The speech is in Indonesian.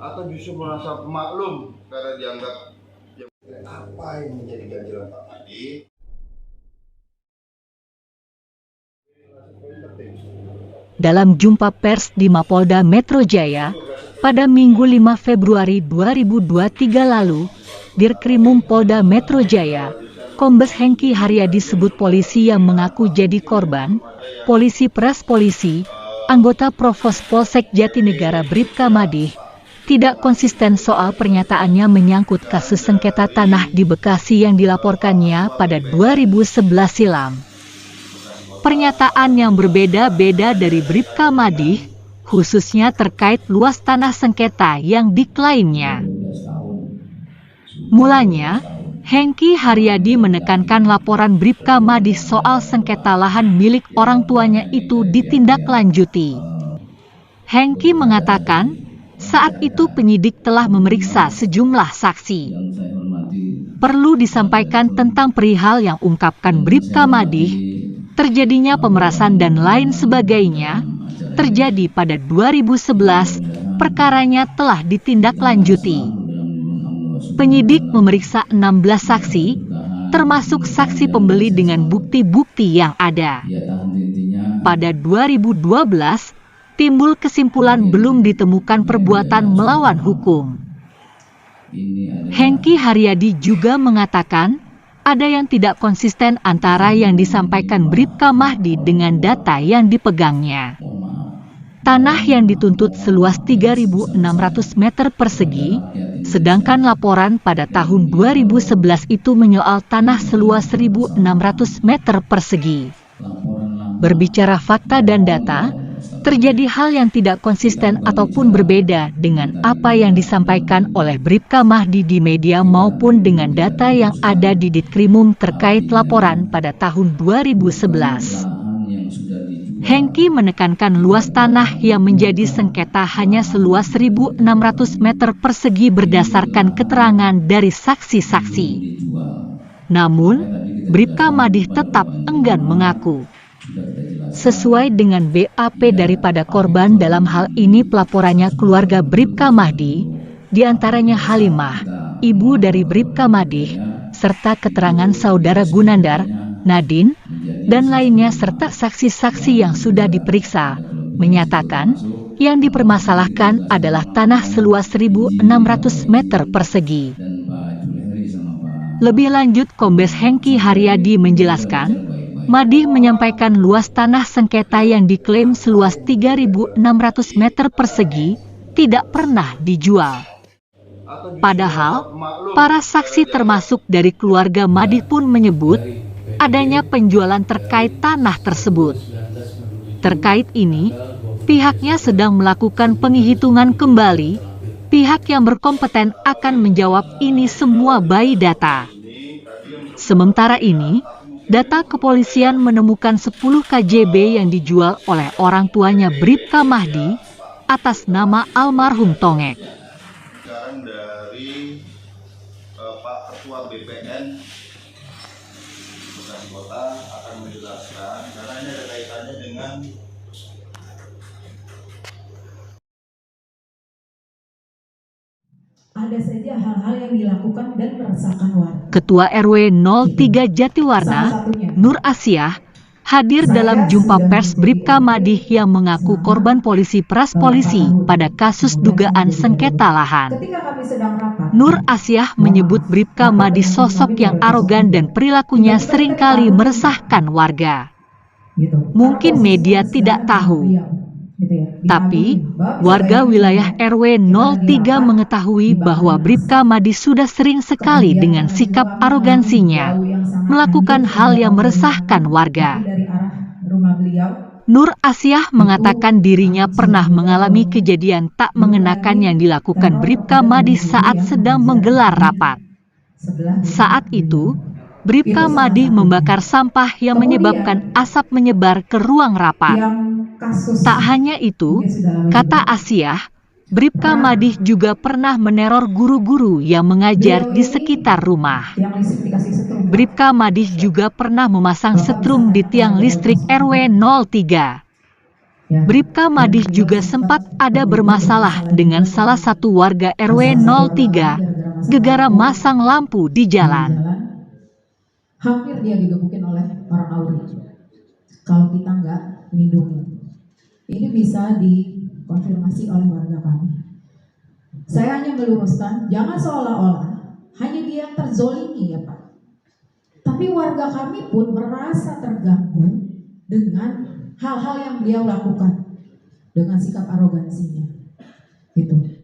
atau justru merasa maklum karena dianggap apa yang menjadi ganjalan Pak Madi? Dalam jumpa pers di Mapolda Metro Jaya pada Minggu 5 Februari 2023 lalu, Dirkrimum Polda Metro Jaya, Kombes Hengki Haryadi disebut polisi yang mengaku jadi korban, polisi peras polisi, anggota Provos Polsek Jatinegara Bribka Madih, tidak konsisten soal pernyataannya menyangkut kasus sengketa tanah di Bekasi yang dilaporkannya pada 2011 silam. Pernyataan yang berbeda-beda dari Bribka Madih, khususnya terkait luas tanah sengketa yang diklaimnya. Mulanya, Hengki Haryadi menekankan laporan Bribka Madih soal sengketa lahan milik orang tuanya itu ditindaklanjuti. Hengki mengatakan, saat itu penyidik telah memeriksa sejumlah saksi. Perlu disampaikan tentang perihal yang ungkapkan Bribka Madih, terjadinya pemerasan dan lain sebagainya, terjadi pada 2011, perkaranya telah ditindaklanjuti. Penyidik memeriksa 16 saksi, termasuk saksi pembeli dengan bukti-bukti yang ada. Pada 2012, timbul kesimpulan belum ditemukan perbuatan melawan hukum. Hengki Haryadi juga mengatakan, ada yang tidak konsisten antara yang disampaikan Bribka Madih dengan data yang dipegangnya. Tanah yang dituntut seluas 3.600 meter persegi, sedangkan laporan pada tahun 2011 itu menyoal tanah seluas 1.600 meter persegi. Berbicara fakta dan data, terjadi hal yang tidak konsisten ataupun berbeda dengan apa yang disampaikan oleh Bribka Madih di media maupun dengan data yang ada di Ditkrimum terkait laporan pada tahun 2011. Hengki menekankan luas tanah yang menjadi sengketa hanya seluas 1.600 meter persegi berdasarkan keterangan dari saksi-saksi. Namun, Bribka Madih tetap enggan mengaku. Sesuai dengan BAP daripada korban dalam hal ini pelaporannya keluarga Bribka Madih, diantaranya Halimah, ibu dari Bribka Madih, serta keterangan saudara Gunandar, Nadine, dan lainnya serta saksi-saksi yang sudah diperiksa, menyatakan yang dipermasalahkan adalah tanah seluas 1.600 meter persegi. Lebih lanjut, Kombes Hengki Haryadi menjelaskan, Madih menyampaikan luas tanah sengketa yang diklaim seluas 3.600 meter persegi tidak pernah dijual. Padahal, para saksi termasuk dari keluarga Madih pun menyebut adanya penjualan terkait tanah tersebut. Terkait ini, pihaknya sedang melakukan penghitungan kembali. Pihak yang berkompeten akan menjawab ini semua by data. Sementara ini, data kepolisian menemukan 10 KJB yang dijual oleh orang tuanya Bribka Madih atas nama almarhum Tongek. Sekarang dari Pak Ketua BPN Bekasi Kota akan menjelaskan karena ini ada kaitannya dengan ada saja hal-hal yang dilakukan dan meresahkan warga. Ketua RW 03 Jatiwarna, Nur Asiah, hadir dalam jumpa pers Bribka Madih yang mengaku korban polisi peras polisi pada kasus dugaan sengketa lahan. Nur Asiah menyebut Bribka Madih sosok yang arogan dan perilakunya seringkali meresahkan warga. Mungkin media tidak tahu, tapi warga wilayah RW 03 mengetahui bahwa Bribka Madih sudah sering sekali dengan sikap arogansinya melakukan hal yang meresahkan warga. Nur Asiah mengatakan dirinya pernah mengalami kejadian tak mengenakan yang dilakukan Bribka Madih saat sedang menggelar rapat. Saat itu, Bribka Madih membakar sampah yang menyebabkan asap menyebar ke ruang rapat. Tak hanya itu, kata Asiah, Bribka Madih juga pernah meneror guru-guru yang mengajar di sekitar rumah. Bribka Madih juga pernah memasang setrum di tiang listrik RW 03. Ya. Bribka Madih juga sempat ada bermasalah dengan salah satu warga RW 03 gegara masang lampu di jalan. Hampir dia digebukin oleh orang Auri. Kalau kita nggak lindungi, ini bisa dikonfirmasi oleh warga kami. Saya hanya meluruskan, jangan seolah-olah hanya dia yang terzolimi ya Pak. Tapi warga kami pun merasa terganggu dengan hal-hal yang beliau lakukan dengan sikap arogansinya. Gitu.